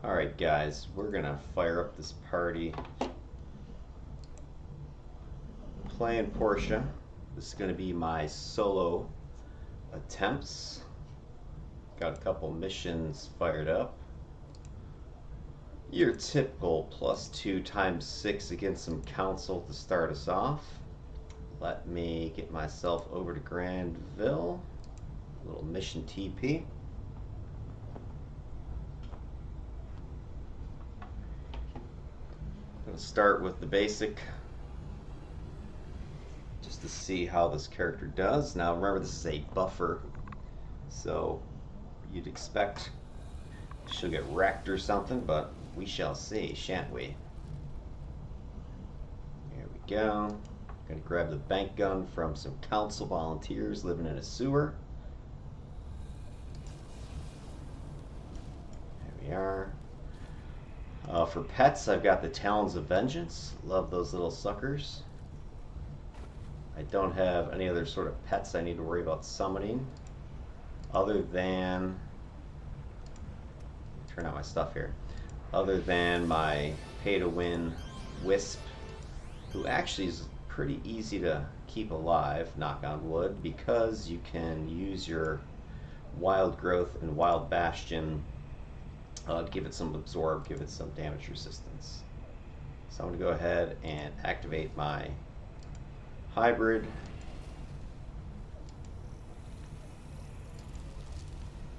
Alright guys, we're gonna fire up this party. Playing Portia. This is gonna be my solo attempts. Got a couple missions fired up. Your typical +2 × 6 against some council to start us off. Let me get myself over to Grandville. A little mission TP. I'm going to start with the basic just to see how this character does. Now remember, this is a buffer, so you'd expect she'll get wrecked or something, but we shall see, shan't we? There we go. Gonna grab the bank gun from some council volunteers living in a sewer. There we are. For pets, I've got the Talons of Vengeance. Love those little suckers. I don't have any other sort of pets I need to worry about summoning, other than, turn out my stuff here, other than my pay-to-win Wisp, who actually is pretty easy to keep alive, knock on wood, because you can use your Wild Growth and Wild Bastion, give it some absorb, give it some damage resistance. So I'm going to go ahead and activate my hybrid.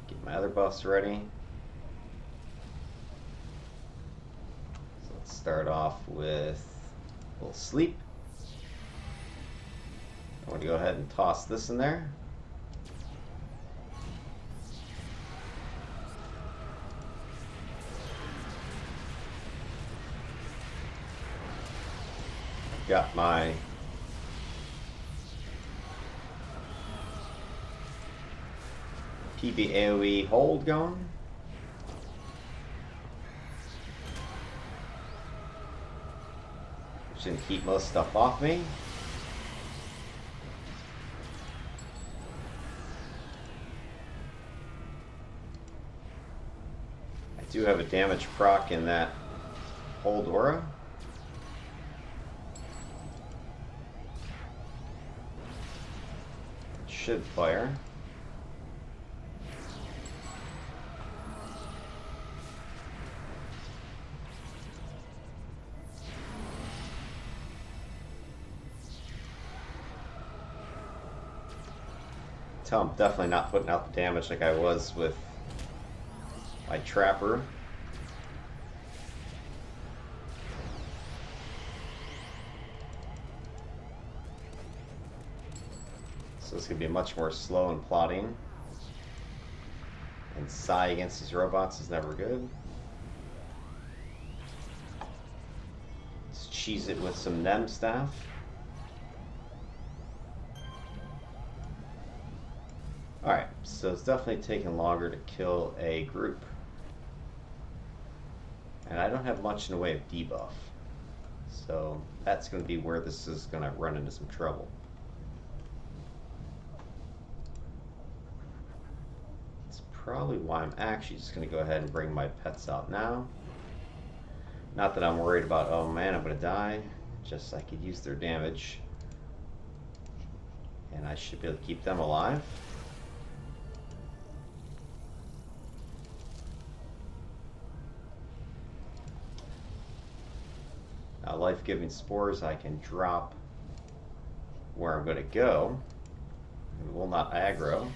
Get my other buffs ready. So let's start off with a little sleep. I'm going to go ahead and toss this in there. I've got my PB AoE hold going. Just gonna keep most stuff off me. I do have a damage proc in that hold aura. It should fire. I'm definitely not putting out the damage like I was with my Trapper. So it's going to be much more slow and plotting. And Psy against his robots is never good. Let's cheese it with some Nem Staff. Alright, so it's definitely taking longer to kill a group. And I don't have much in the way of debuff. So that's going to be where this is going to run into some trouble. It's probably why I'm actually just going to go ahead and bring my pets out now. Not that I'm worried about, oh man, I'm going to die. Just I could use their damage. And I should be able to keep them alive. Now, life-giving spores I can drop where I'm going to go. It will not aggro.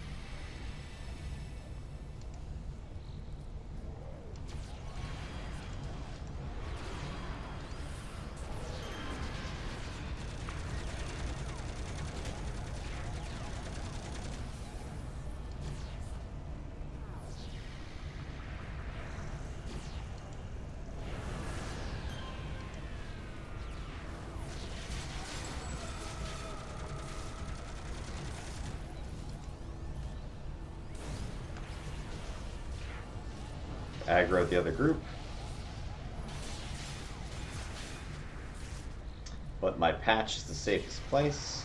Aggro the other group. But my patch is the safest place.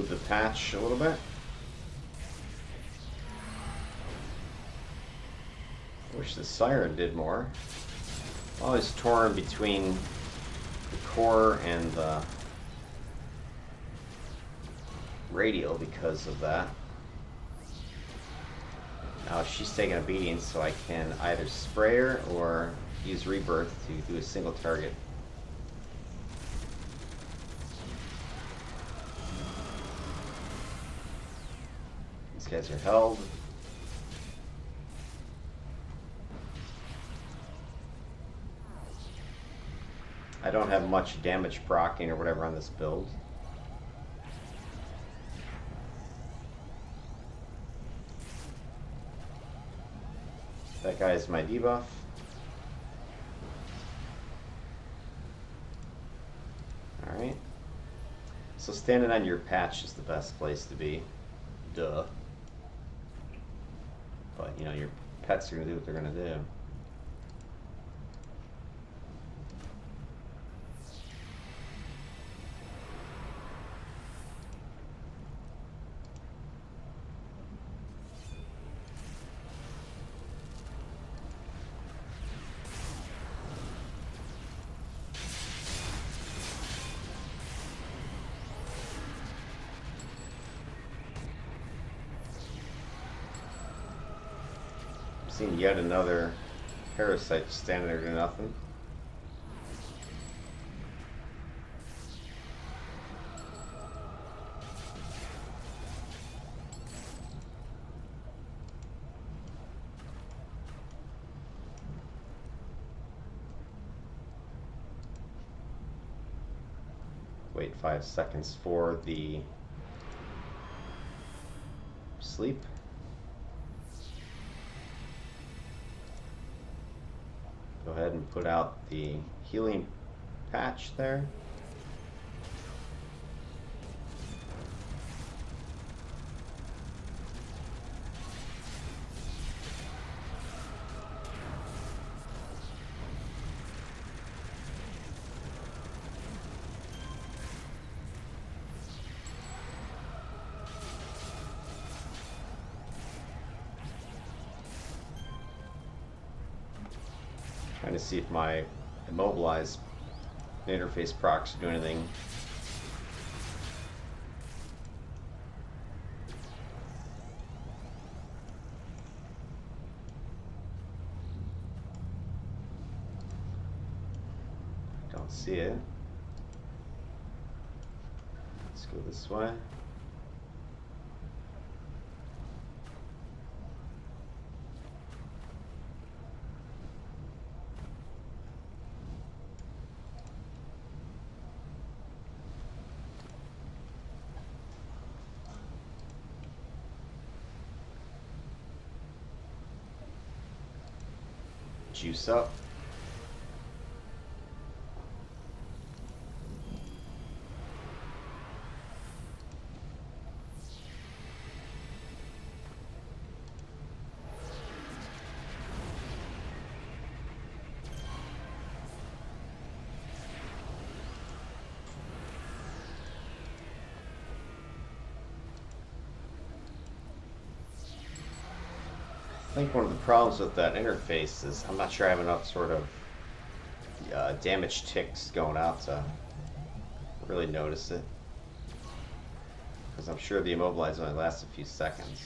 move the patch a little bit. I wish the siren did more. Always torn between the core and the radial because of that. Now she's taking a beating, so I can either spray her or use rebirth to do a single target. These guys are held. I don't have much damage proccing or whatever on this build. That guy is my debuff. Alright. So standing on your patch is the best place to be. Duh. But, you know, your pets are going to do what they're going to do. Seen yet another parasite standing there to nothing. Wait 5 seconds for the sleep. Go ahead and put out the healing patch there. Trying to see if my immobilized interface procs do anything. Don't see it. Let's go this way. Juice up. I think one of the problems with that interface is I'm not sure I have enough sort of damage ticks going out to really notice it. Because I'm sure the immobilize only lasts a few seconds.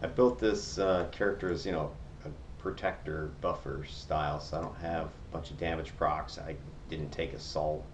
I built this character as, you know, protector buffer style, so I don't have a bunch of damage procs. I didn't take assault.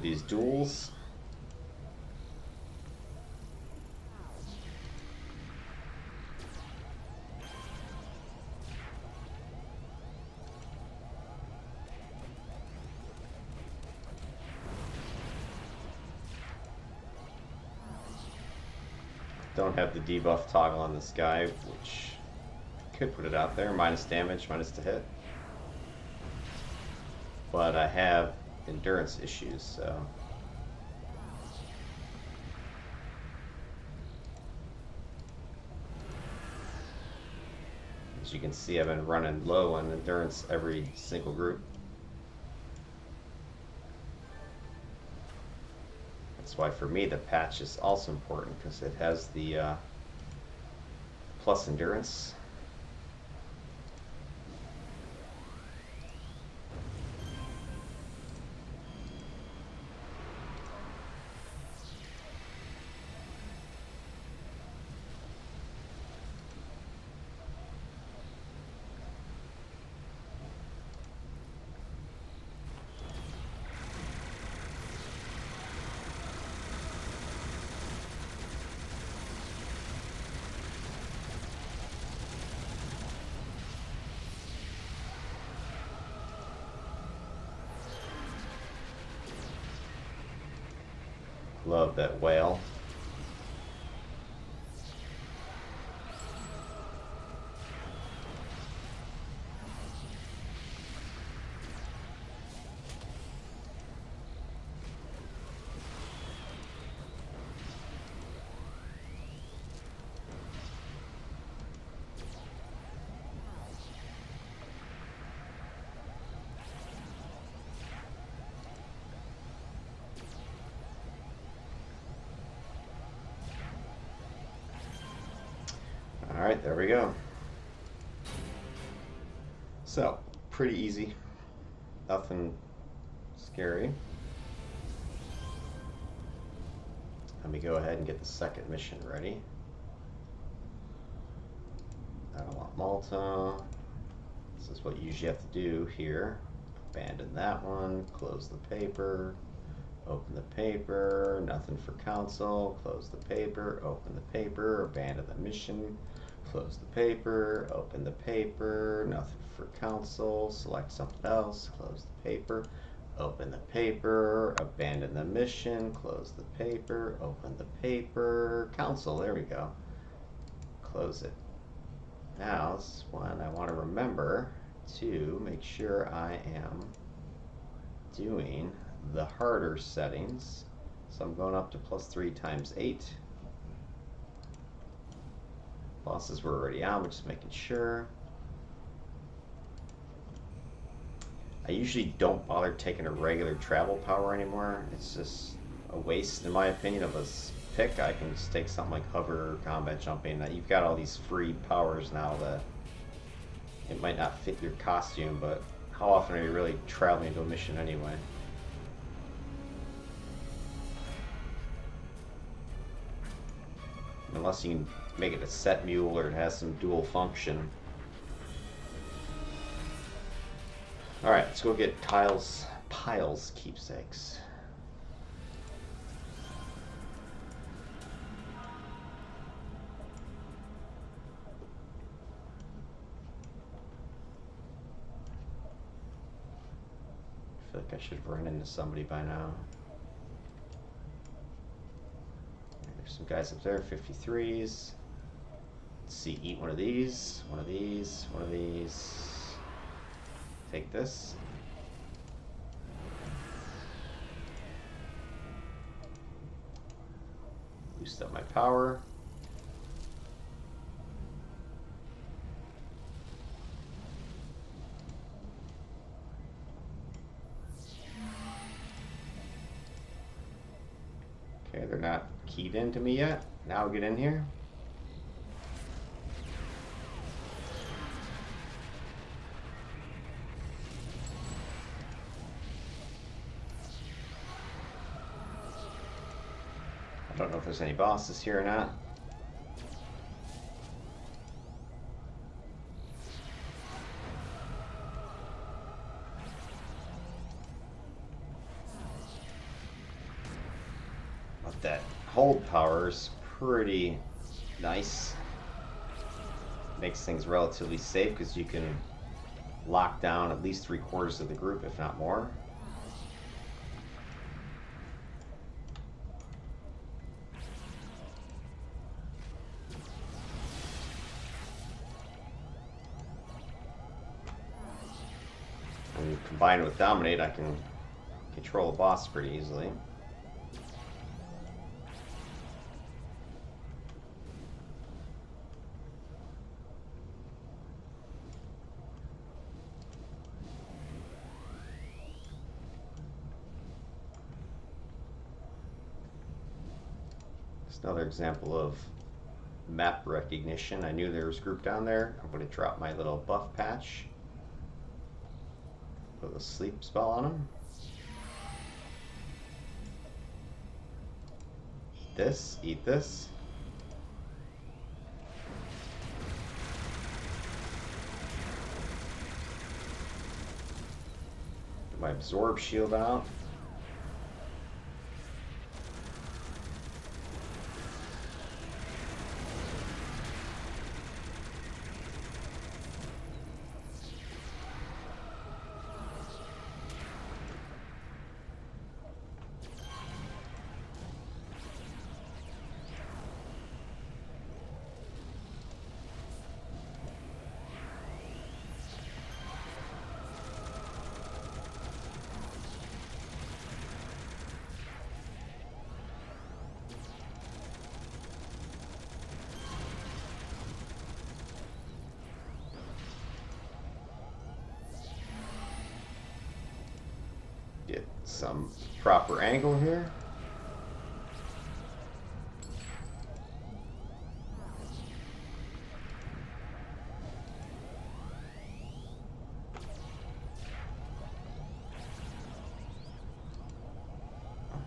these duels. Don't have the debuff toggle on this guy, which could put it out there. Minus damage, minus to hit. But I have endurance issues, so... As you can see, I've been running low on endurance every single group. That's why for me the patch is also important, because it has the plus endurance. Love that whale. Alright, there we go. So, pretty easy. Nothing scary. Let me go ahead and get the second mission ready. I don't want Malta. This is what you usually have to do here. Abandon that one, close the paper, open the paper, nothing for council, close the paper, open the paper, abandon the mission, close the paper, open the paper, nothing for council, select something else, close the paper, open the paper, abandon the mission, close the paper, open the paper, council, there we go. Close it. Now, this is one I want to remember to make sure I am doing the harder settings. So I'm going up to +3 × 8. Bosses were already on, but just making sure. I usually don't bother taking a regular travel power anymore. It's just a waste, in my opinion, of a pick. I can just take something like hover, combat jumping. You've got all these free powers now that it might not fit your costume, but how often are you really traveling to a mission anyway? Unless you can make it a set mule or it has some dual function. Alright, let's go get Pile's keepsakes. I feel like I should have run into somebody by now. There's some guys up there, 53s. Let's see, eat one of these, one of these, one of these. Take this. Boost up my power. Okay, they're not keyed into me yet. Now get in here. I don't know if there's any bosses here or not. that hold power is pretty nice. Makes things relatively safe because you can lock down at least 3/4 of the group, if not more. And combined with Dominate, I can control a boss pretty easily. Another example of map recognition. I knew there was a group down there. I'm going to drop my little buff patch. Put a sleep spell on them. Eat this, eat this. Get my absorb shield out. Get some proper angle here.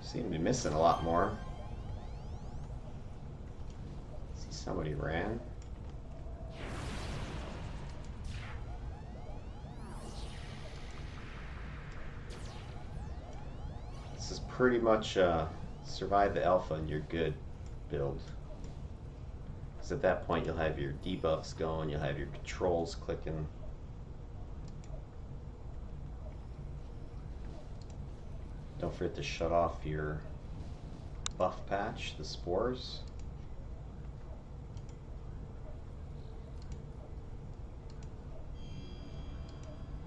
Seem to be missing a lot more. See, somebody ran. This is pretty much survive the alpha and you're good build. Because at that point you'll have your debuffs going, you'll have your controls clicking. Don't forget to shut off your buff patch, the spores.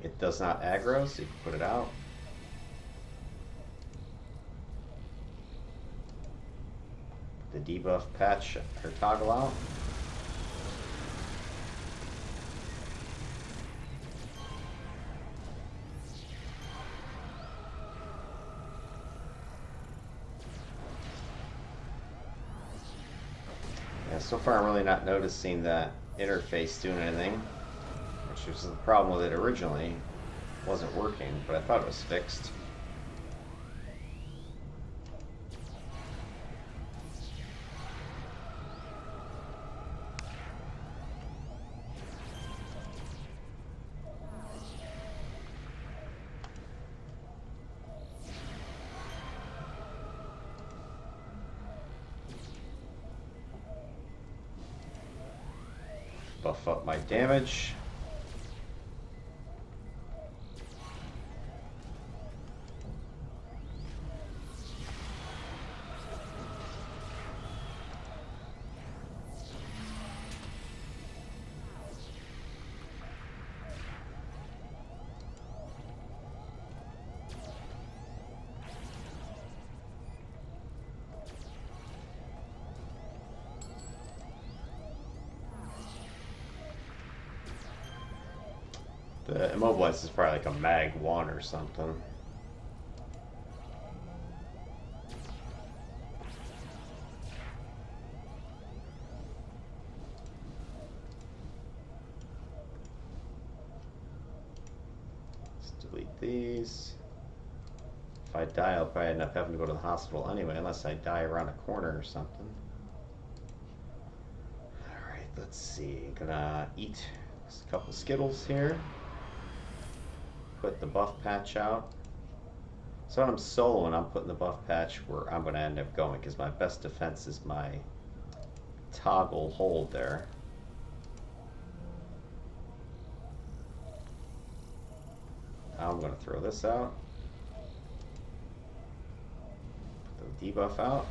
It does not aggro, so you can put it out. The debuff patch or toggle out. Yeah, so far I'm really not noticing that interface doing anything, which was the problem with it originally. It wasn't working, but I thought it was fixed. Buff up my damage. The immobilize is probably like a mag 1 or something. Let's delete these. If I die, I'll probably end up having to go to the hospital anyway, unless I die around a corner or something. Alright, let's see. Gonna eat a couple Skittles here. Put the buff patch out. So when I'm soloing, I'm putting the buff patch where I'm going to end up going because my best defense is my toggle hold there. Now I'm going to throw this out. Put the debuff out.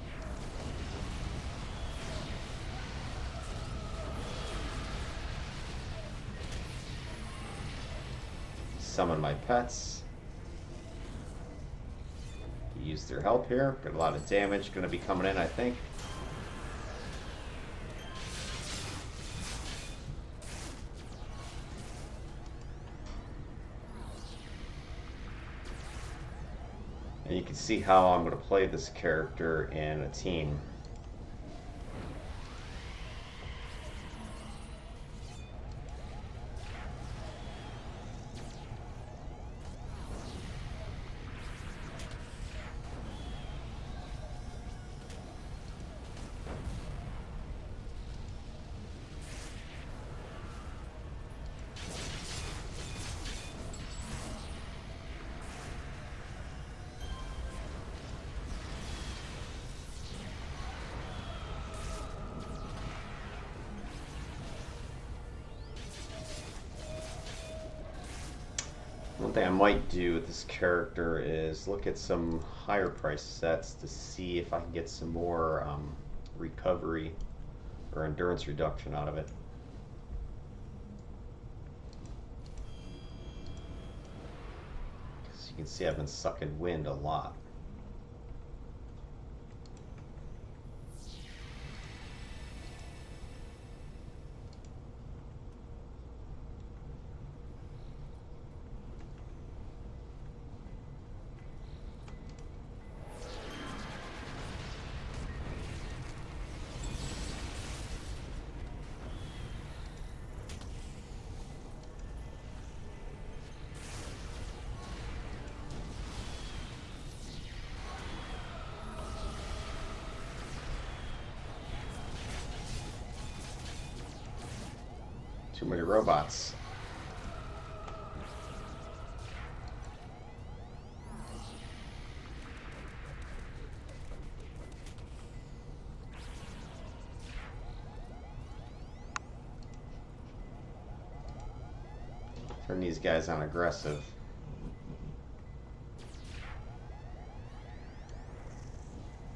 Summon my pets. Use their help here. Got a lot of damage going to be coming in, I think. And you can see how I'm going to play this character in a team. One thing I might do with this character is look at some higher price sets to see if I can get some more recovery or endurance reduction out of it. Because you can see I've been sucking wind a lot. Too many robots. Turn these guys on aggressive.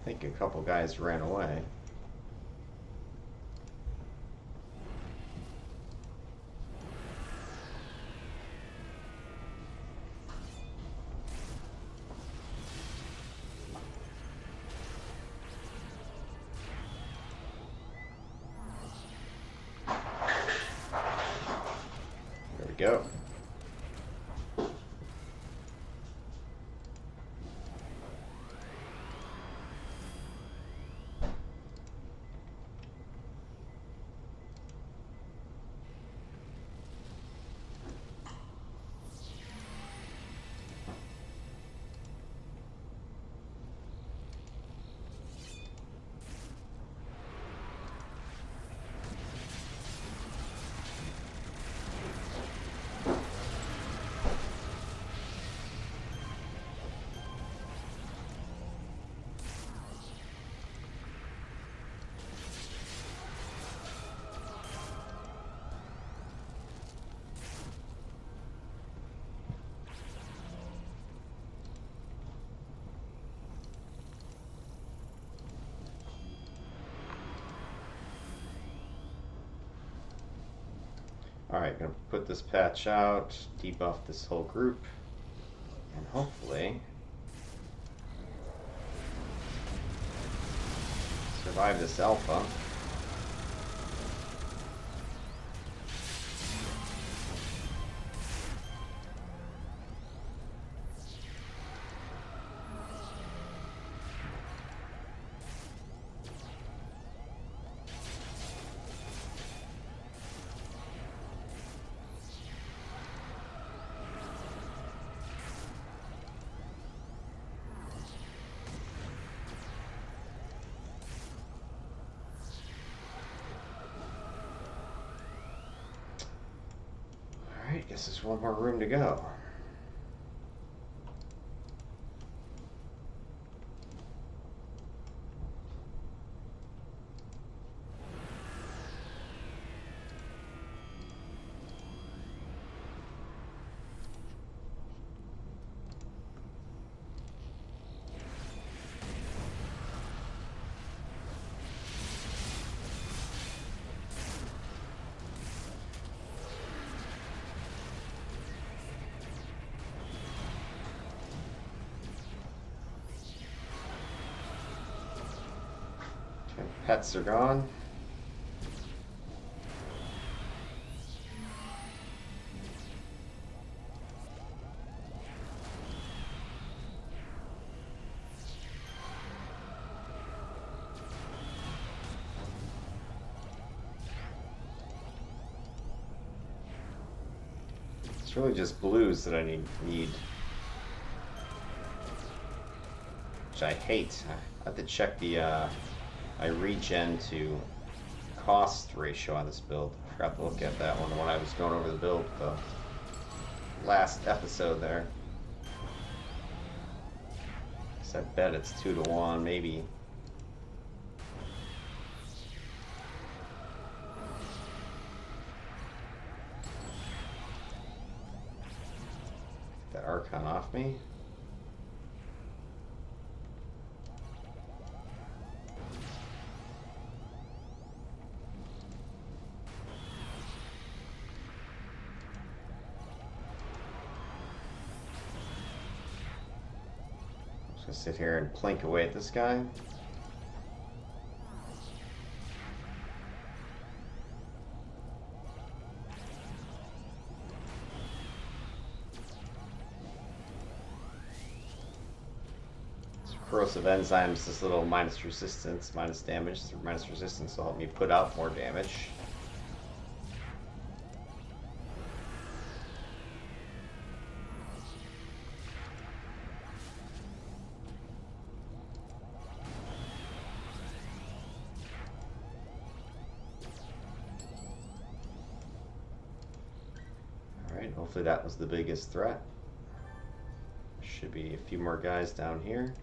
I think a couple guys ran away. There we go. Alright, gonna put this patch out, debuff this whole group, and hopefully survive this alpha. Alright, guess there's one more room to go. pets are gone. It's really just blues that I need. Which I hate. I have to check the my regen to cost ratio on this build. I forgot to look at that one when I was going over the build the last episode there. So I bet it's 2-to-1, maybe. Get that Archon off me. Sit here and plink away at this guy. So corrosive enzymes, this little minus resistance, minus damage, minus resistance will help me put out more damage. Hopefully that was the biggest threat. Should be a few more guys down here.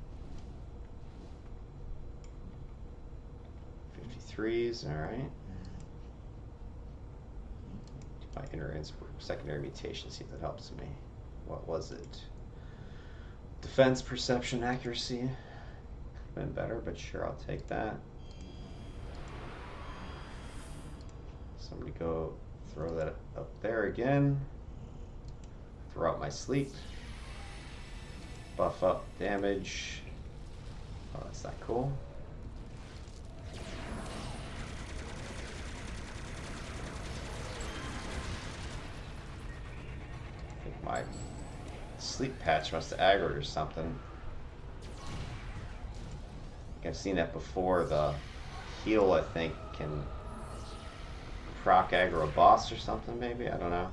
53s, alright. My inner secondary mutation, see if that helps me. What was it? Defense, perception, accuracy. Been better, but sure, I'll take that. Somebody go throw that up there again. Throw out my sleep. Buff up damage. Oh, that's not cool. I think my sleep patch must have aggroed or something. I've seen that before. The heal, I think, can proc aggro a boss or something, maybe? I don't know.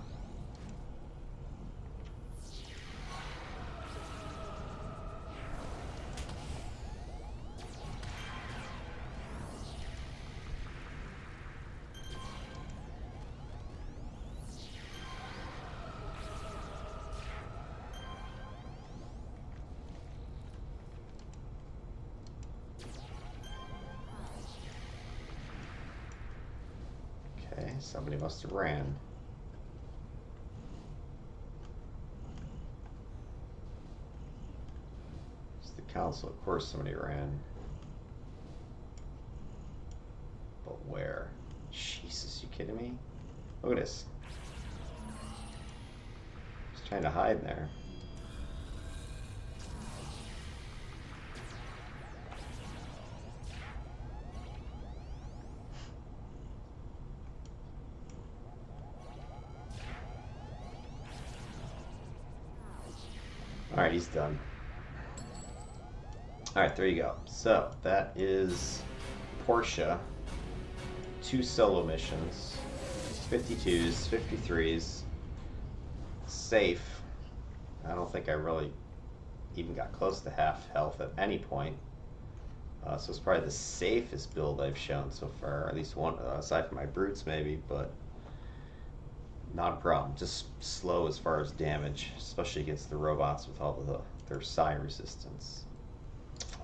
Somebody must have ran. It's the council, of course somebody ran. But where? Jesus, you kidding me? Look at this. He's trying to hide in there. Alright, he's done. Alright, there you go. So, that is Portia. 2 solo missions. 52s, 53s. Safe. I don't think I really even got close to half health at any point. So it's probably the safest build I've shown so far. At least one, aside from my brutes maybe, but not a problem. Just slow as far as damage, especially against the robots with all of their psi resistance.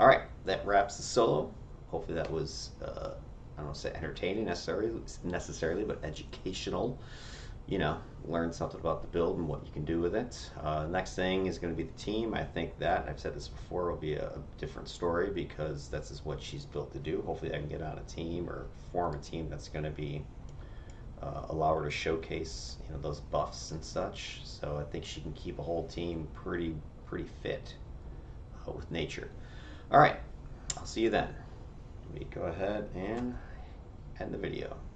Alright, that wraps the solo. Hopefully that was, I don't want to say entertaining necessarily, but educational. You know, learn something about the build and what you can do with it. Next thing is going to be the team. I think that, I've said this before, will be a different story because that's just what she's built to do. Hopefully I can get on a team or form a team that's going to be allow her to showcase, you know, those buffs and such. So I think she can keep a whole team pretty fit with nature. All right, I'll see you then. Let me go ahead and end the video.